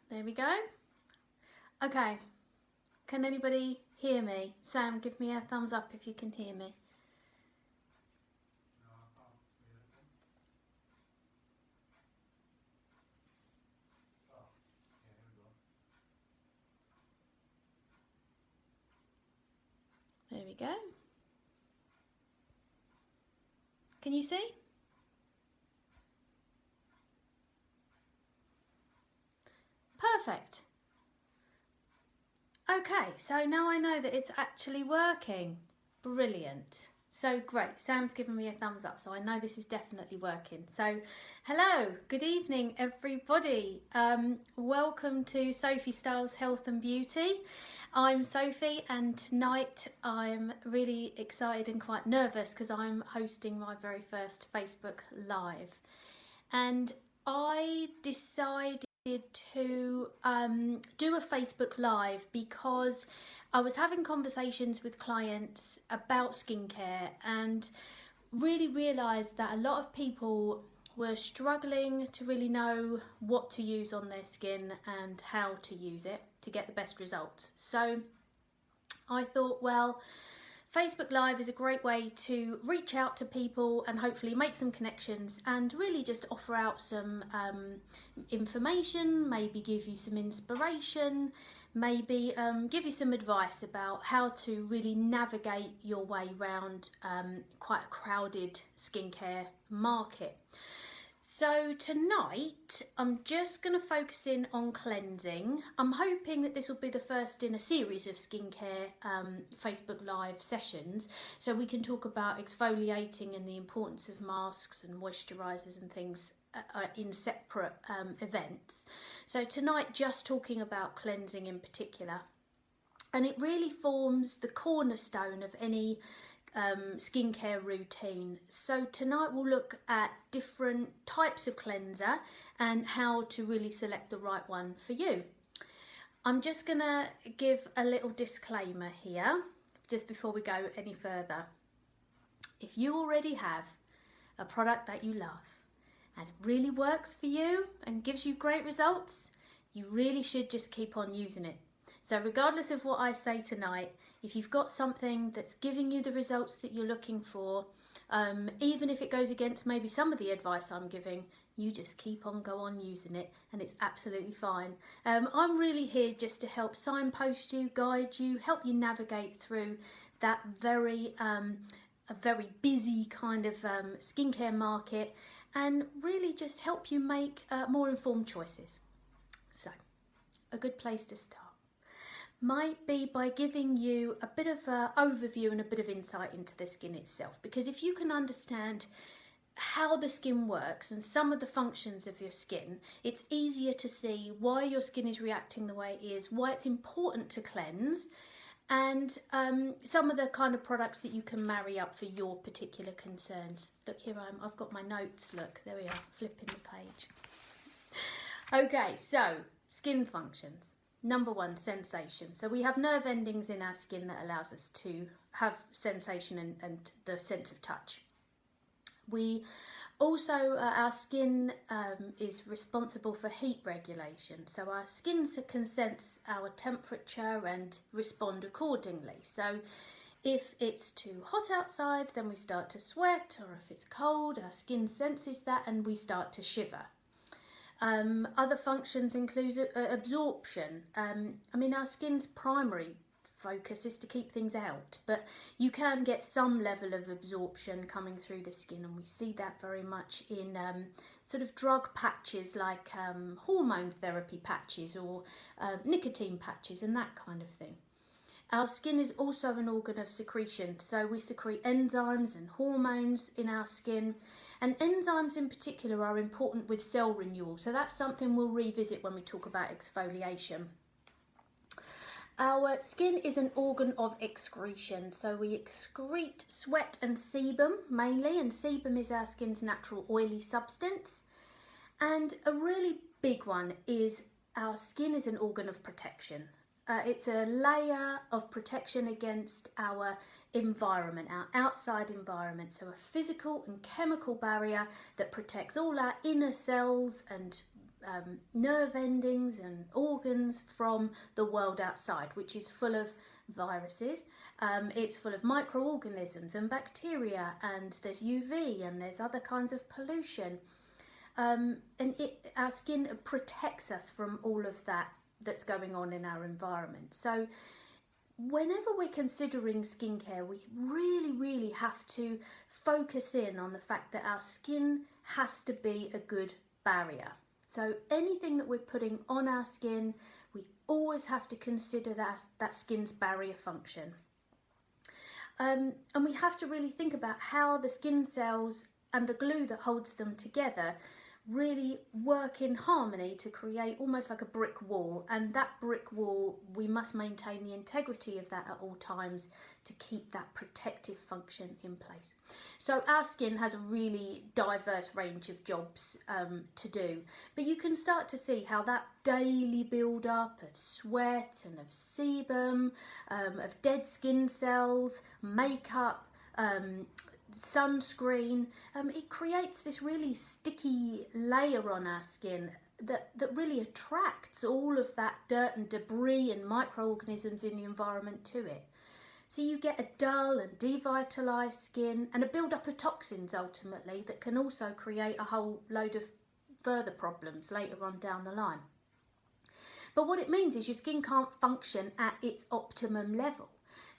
There we go. Okay, can anybody hear me? Sam, give me a thumbs up if you can hear me. There we go. Can you see? Perfect. Okay, so now I know that it's actually working. Brilliant. So great. Sam's given me a thumbs up, so I know this is definitely working. So hello, good evening everybody. Welcome to Sophie Styles Health and Beauty. I'm Sophie, and tonight I'm really excited and quite nervous because I'm hosting my very first Facebook Live. And I decided to do a Facebook Live because I was having conversations with clients about skincare and really realised that a lot of people were struggling to really know what to use on their skin and how to use it to get the best results. So I thought, well, Facebook Live is a great way to reach out to people and hopefully make some connections and really just offer out some information, maybe give you some inspiration, maybe give you some advice about how to really navigate your way around quite a crowded skincare market. So tonight I'm just going to focus in on cleansing. I'm hoping that this will be the first in a series of skincare Facebook Live sessions, so we can talk about exfoliating and the importance of masks and moisturisers and things in separate events. So tonight just talking about cleansing in particular, and it really forms the cornerstone of any skincare routine. So tonight we'll look at different types of cleanser and how to really select the right one for you. I'm just gonna give a little disclaimer here just before we go any further. If you already have a product that you love and it really works for you and gives you great results, you really should just keep on using it. So regardless of what I say tonight, if you've got something that's giving you the results that you're looking for, even if it goes against maybe some of the advice I'm giving, you just keep on using it and it's absolutely fine. I'm really here just to help signpost you, guide you, help you navigate through that a very busy kind of skincare market, and really just help you make more informed choices. So a good place to start might be by giving you a bit of an overview and a bit of insight into the skin itself, because if you can understand how the skin works and some of the functions of your skin, it's easier to see why your skin is reacting the way it is, why it's important to cleanse, and some of the kind of products that you can marry up for your particular concerns. Look, here I've got my notes, look, there we are, flipping the page. Okay, so skin functions. Number one, sensation. So we have nerve endings in our skin that allows us to have sensation and the sense of touch. We also, our skin is responsible for heat regulation. So our skin can sense our temperature and respond accordingly. So if it's too hot outside, then we start to sweat, or if it's cold, our skin senses that and we start to shiver. Other functions include absorption. I mean, our skin's primary focus is to keep things out, but you can get some level of absorption coming through the skin, and we see that very much in sort of drug patches like hormone therapy patches or nicotine patches and that kind of thing. Our skin is also an organ of secretion, so we secrete enzymes and hormones in our skin, and enzymes in particular are important with cell renewal, so that's something we'll revisit when we talk about exfoliation. Our skin is an organ of excretion, so we excrete sweat and sebum mainly, and sebum is our skin's natural oily substance. And a really big one is our skin is an organ of protection. It's a layer of protection against our environment, our outside environment. So a physical and chemical barrier that protects all our inner cells and nerve endings and organs from the world outside, which is full of viruses. It's full of microorganisms and bacteria, and there's UV and there's other kinds of pollution. And our skin protects us from all of that that's going on in our environment. So whenever we're considering skincare, we really have to focus in on the fact that our skin has to be a good barrier. So anything that we're putting on our skin, we always have to consider that skin's barrier function. And we have to really think about how the skin cells and the glue that holds them together really work in harmony to create almost like a brick wall, and that brick wall, we must maintain the integrity of that at all times to keep that protective function in place. So our skin has a really diverse range of jobs to do, but you can start to see how that daily build up of sweat and of sebum, of dead skin cells, makeup, sunscreen, it creates this really sticky layer on our skin that really attracts all of that dirt and debris and microorganisms in the environment to it. So you get a dull and devitalised skin and a build-up of toxins ultimately that can also create a whole load of further problems later on down the line. But what it means is your skin can't function at its optimum level.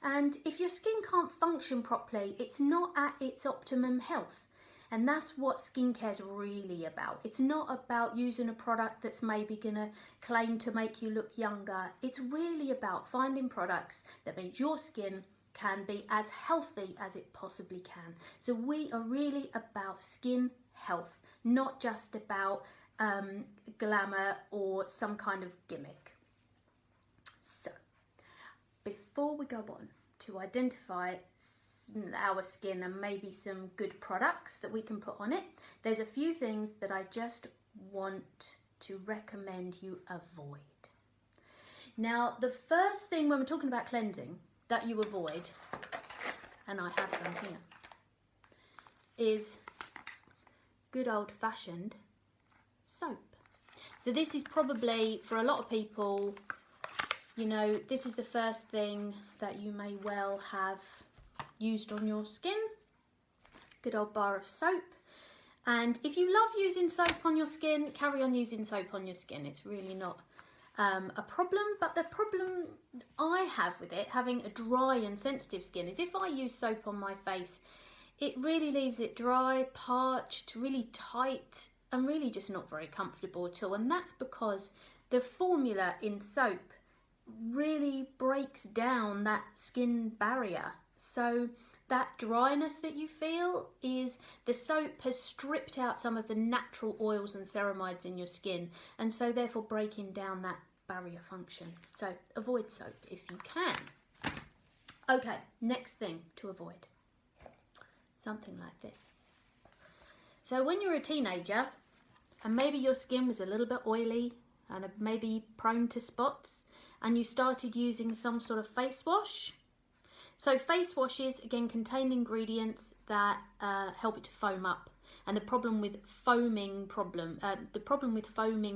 And if your skin can't function properly, it's not at its optimum health. And that's what skincare is really about. It's not about using a product that's maybe going to claim to make you look younger. It's really about finding products that means your skin can be as healthy as it possibly can. So we are really about skin health, not just about glamour or some kind of gimmick. So before we go on to identify our skin and maybe some good products that we can put on it, there's a few things that I just want to recommend you avoid. Now, the first thing when we're talking about cleansing that you avoid, and I have some here, is good old-fashioned soap. So this is probably, for a lot of people, you know, this is the first thing that you may well have used on your skin. Good old bar of soap. And if you love using soap on your skin, carry on using soap on your skin. It's really not a problem. But the problem I have with it, having a dry and sensitive skin, is if I use soap on my face, it really leaves it dry, parched, really tight, and really just not very comfortable at all. And that's because the formula in soap really breaks down that skin barrier. So that dryness that you feel is the soap has stripped out some of the natural oils and ceramides in your skin, and so therefore breaking down that barrier function. So avoid soap if you can. Okay, next thing to avoid. Something like this. So when you're a teenager and maybe your skin was a little bit oily and maybe prone to spots, and you started using some sort of face wash. So face washes, again, contain ingredients that help it to foam up. And the problem with foaming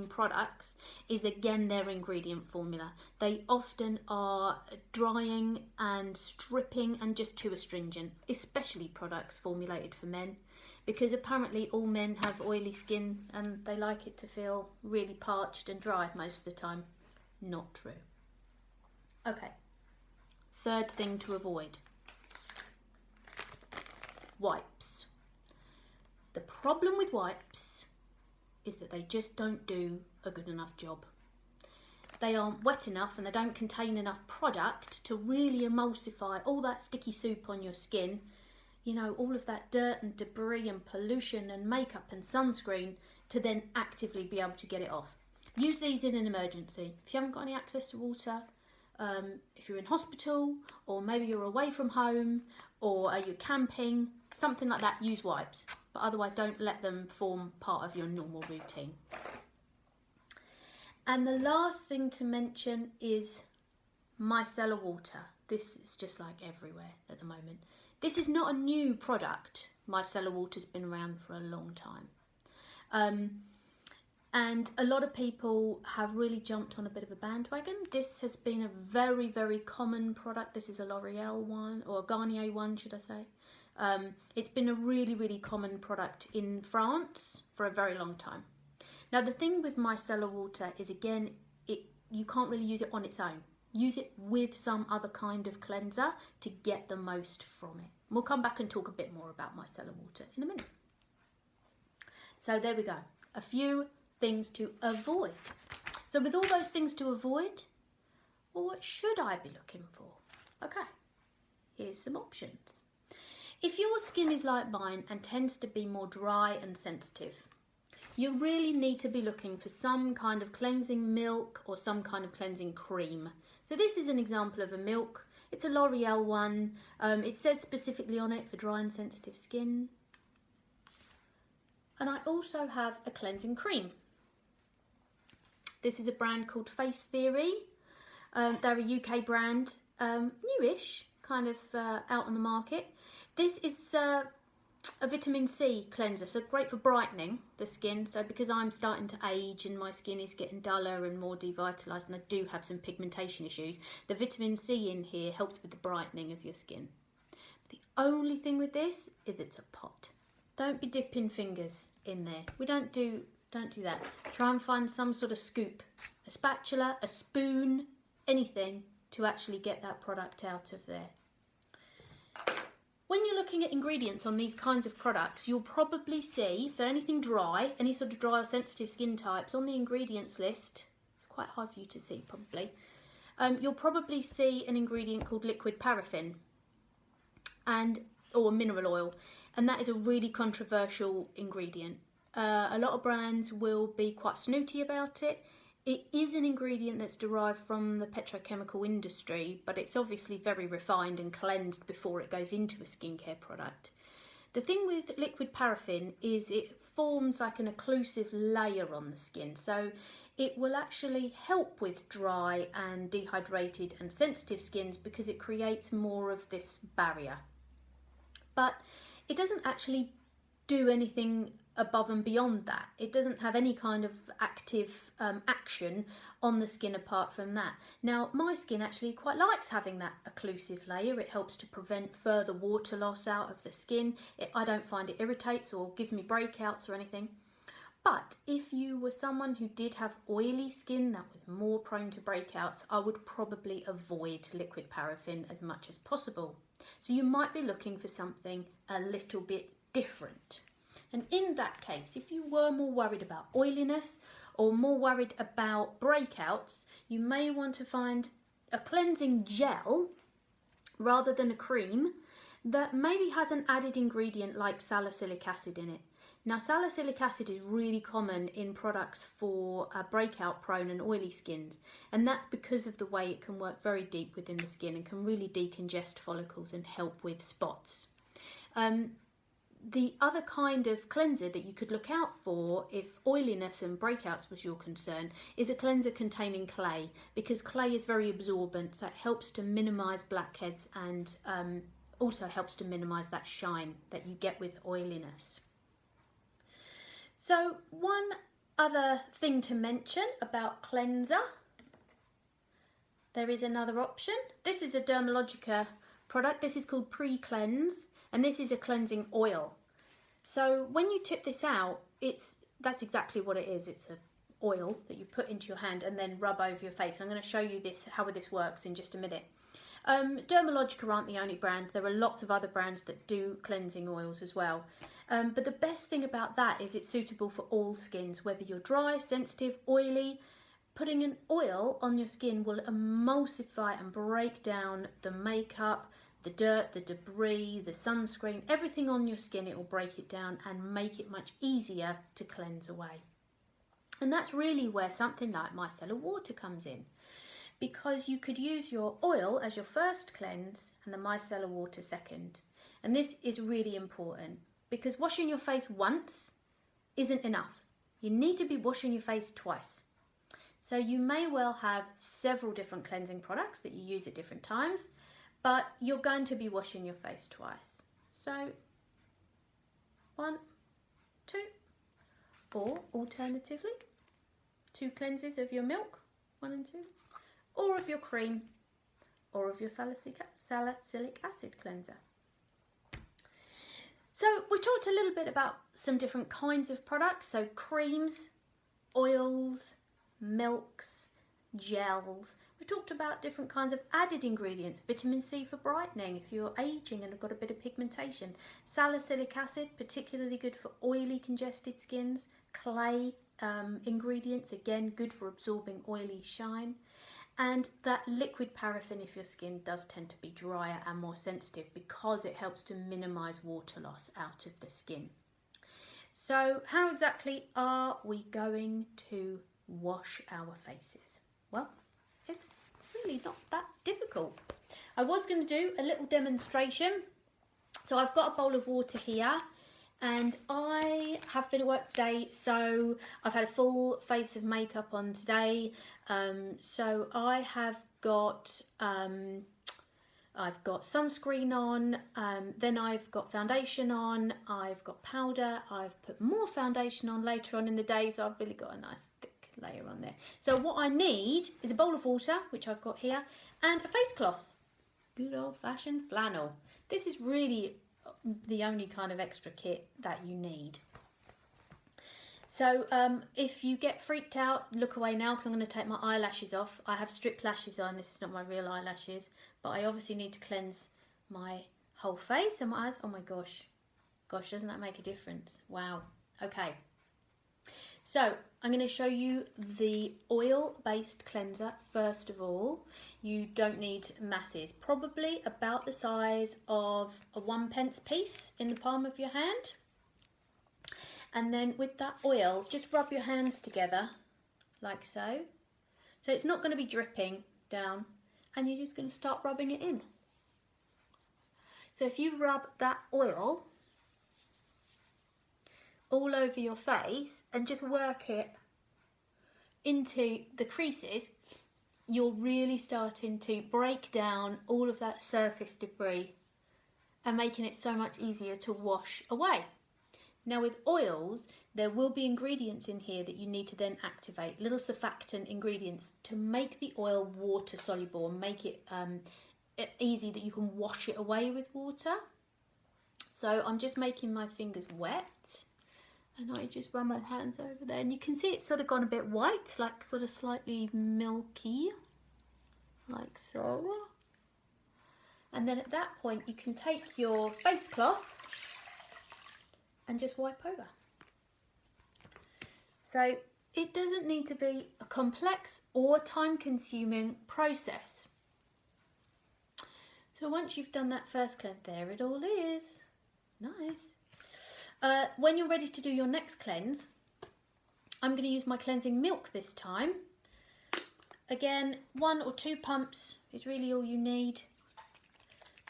products is, again, their ingredient formula. They often are drying and stripping and just too astringent, especially products formulated for men, because apparently all men have oily skin and they like it to feel really parched and dry most of the time. Not true. Okay. Third thing to avoid, wipes. The problem with wipes is that they just don't do a good enough job. They aren't wet enough and they don't contain enough product to really emulsify all that sticky soup on your skin, you know, all of that dirt and debris and pollution and makeup and sunscreen, to then actively be able to get it off. Use these in an emergency. If you haven't got any access to water, if you're in hospital, or maybe you're away from home, or you're camping, something like that, use wipes. But otherwise, don't let them form part of your normal routine. And the last thing to mention is micellar water. This is just like everywhere at the moment. This is not a new product. Micellar water's been around for a long time. And a lot of people have really jumped on a bit of a bandwagon. This has been a very, very common product. This is a L'Oreal one, or a Garnier one, should I say. It's been a really, really common product in France for a very long time. Now, the thing with micellar water is, again, you can't really use it on its own. Use it with some other kind of cleanser to get the most from it. We'll come back and talk a bit more about micellar water in a minute. So there we go. A few things to avoid. So with all those things to avoid, well, what should I be looking for? Okay, here's some options. If your skin is like mine and tends to be more dry and sensitive, you really need to be looking for some kind of cleansing milk or some kind of cleansing cream. So this is an example of a milk. It's a L'Oreal one. It says specifically on it for dry and sensitive skin. And I also have a cleansing cream. This is a brand called Face Theory. They're a UK brand, newish, kind of out on the market. This is a vitamin C cleanser, so great for brightening the skin. So because I'm starting to age and my skin is getting duller and more devitalised, and I do have some pigmentation issues, the vitamin C in here helps with the brightening of your skin. The only thing with this is it's a pot. Don't be dipping fingers in there. We don't do that. Try and find some sort of scoop, a spatula, a spoon, anything to actually get that product out of there. When you're looking at ingredients on these kinds of products, you'll probably see, for anything dry, any sort of dry or sensitive skin types, on the ingredients list, it's quite hard for you to see probably, you'll probably see an ingredient called liquid paraffin or mineral oil, and that is a really controversial ingredient. A lot of brands will be quite snooty about it. It is an ingredient that's derived from the petrochemical industry, but it's obviously very refined and cleansed before it goes into a skincare product. The thing with liquid paraffin is it forms like an occlusive layer on the skin, so it will actually help with dry and dehydrated and sensitive skins because it creates more of this barrier. But it doesn't actually do anything above and beyond that. It doesn't have any kind of active action on the skin apart from that. Now, my skin actually quite likes having that occlusive layer. It helps to prevent further water loss out of the skin. I don't find it irritates or gives me breakouts or anything. But if you were someone who did have oily skin that was more prone to breakouts, I would probably avoid liquid paraffin as much as possible. So you might be looking for something a little bit different. And in that case, if you were more worried about oiliness or more worried about breakouts, you may want to find a cleansing gel rather than a cream that maybe has an added ingredient like salicylic acid in it. Now, salicylic acid is really common in products for breakout prone and oily skins, and that's because of the way it can work very deep within the skin and can really decongest follicles and help with spots. The other kind of cleanser that you could look out for if oiliness and breakouts was your concern is a cleanser containing clay, because clay is very absorbent, so it helps to minimise blackheads and also helps to minimise that shine that you get with oiliness. So one other thing to mention about cleanser, there is another option. This is a Dermalogica product. This is called Pre-Cleanse, and this is a cleansing oil. So when you tip this out, that's exactly what it is. It's an oil that you put into your hand and then rub over your face. I'm going to show you how this works in just a minute. Dermalogica aren't the only brand. There are lots of other brands that do cleansing oils as well. But the best thing about that is it's suitable for all skins, whether you're dry, sensitive, oily. Putting an oil on your skin will emulsify and break down the makeup, the dirt, the debris, the sunscreen, everything on your skin. It will break it down and make it much easier to cleanse away. And that's really where something like micellar water comes in, because you could use your oil as your first cleanse and the micellar water second. And this is really important because washing your face once isn't enough. You need to be washing your face twice. So you may well have several different cleansing products that you use at different times, but you're going to be washing your face twice. So 1, 2, or alternatively 2 cleanses of your milk, 1 and 2, or of your cream, or of your salicylic acid cleanser. So we talked a little bit about some different kinds of products, so creams, oils, milks, gels. We talked about different kinds of added ingredients, vitamin C for brightening if you're aging and have got a bit of pigmentation, salicylic acid, particularly good for oily congested skins, clay ingredients, again good for absorbing oily shine, and that liquid paraffin if your skin does tend to be drier and more sensitive, because it helps to minimise water loss out of the skin. So how exactly are we going to wash our faces? Well, it's really not that difficult. I was going to do a little demonstration. So I've got a bowl of water here, and I have been at work today, so I've had a full face of makeup on today. So I have got sunscreen on, then I've got foundation on, I've got powder, I've put more foundation on later on in the day, so I've really got a nice thick layer on there. So what I need is a bowl of water, which I've got here, and a face cloth. Good old-fashioned flannel. This is really the only kind of extra kit that you need. So if you get freaked out, look away now, because I'm going to take my eyelashes off. I have strip lashes on. This is not my real eyelashes, but I obviously need to cleanse my whole face and my eyes. Oh my gosh, doesn't that make a difference? Wow. Okay, so I'm going to show you the oil-based cleanser first of all. You don't need masses, probably about the size of a 1p piece in the palm of your hand. And then with that oil, just rub your hands together like so. So it's not going to be dripping down, and you're just going to start rubbing it in. So if you rub that oil all over your face and just work it into the creases, you're really starting to break down all of that surface debris and making it so much easier to wash away. Now with oils, there will be ingredients in here that you need to then activate, little surfactant ingredients to make the oil water soluble and make it easy that you can wash it away with water. So I'm just making my fingers wet, and I just run my hands over there, and you can see it's sort of gone a bit white, like sort of slightly milky, like so. And then at that point you can take your face cloth and just wipe over. So it doesn't need to be a complex or time-consuming process. So once you've done that first cleanse, there it all is. Nice. When you're ready to do your next cleanse, I'm going to use my cleansing milk this time. Again, 1 or 2 pumps is really all you need.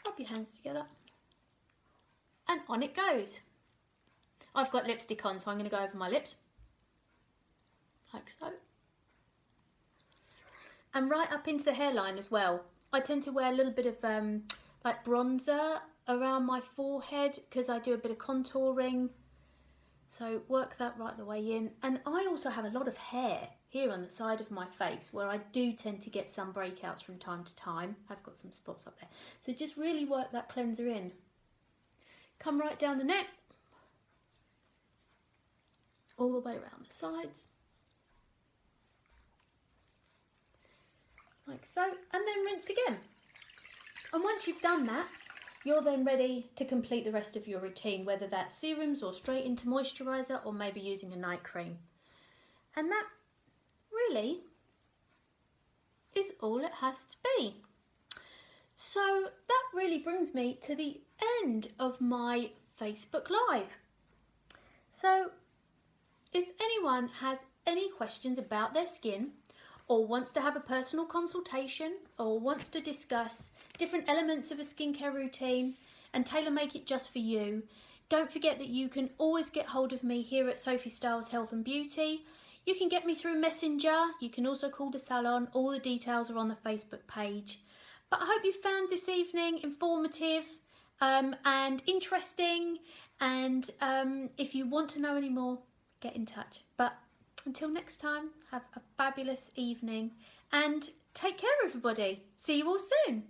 Rub your hands together, and on it goes. I've got lipstick on, so I'm going to go over my lips, like so. And right up into the hairline as well. I tend to wear a little bit of like bronzer around my forehead because I do a bit of contouring. So work that right the way in. And I also have a lot of hair here on the side of my face where I do tend to get some breakouts from time to time. I've got some spots up there. So just really work that cleanser in. Come right down the neck, all the way around the sides, like so, and then rinse again. And once you've done that, you're then ready to complete the rest of your routine, whether that's serums or straight into moisturiser, or maybe using a night cream. And that really is all it has to be. So that really brings me to the end of my Facebook Live. So if anyone has any questions about their skin, or wants to have a personal consultation, or wants to discuss different elements of a skincare routine and tailor make it just for you, don't forget that you can always get hold of me here at Sophie Styles Health and Beauty. You can get me through Messenger, you can also call the salon, all the details are on the Facebook page. But I hope you found this evening informative and interesting, and if you want to know any more, get in touch. But until next time, have a fabulous evening and take care, everybody. See you all soon.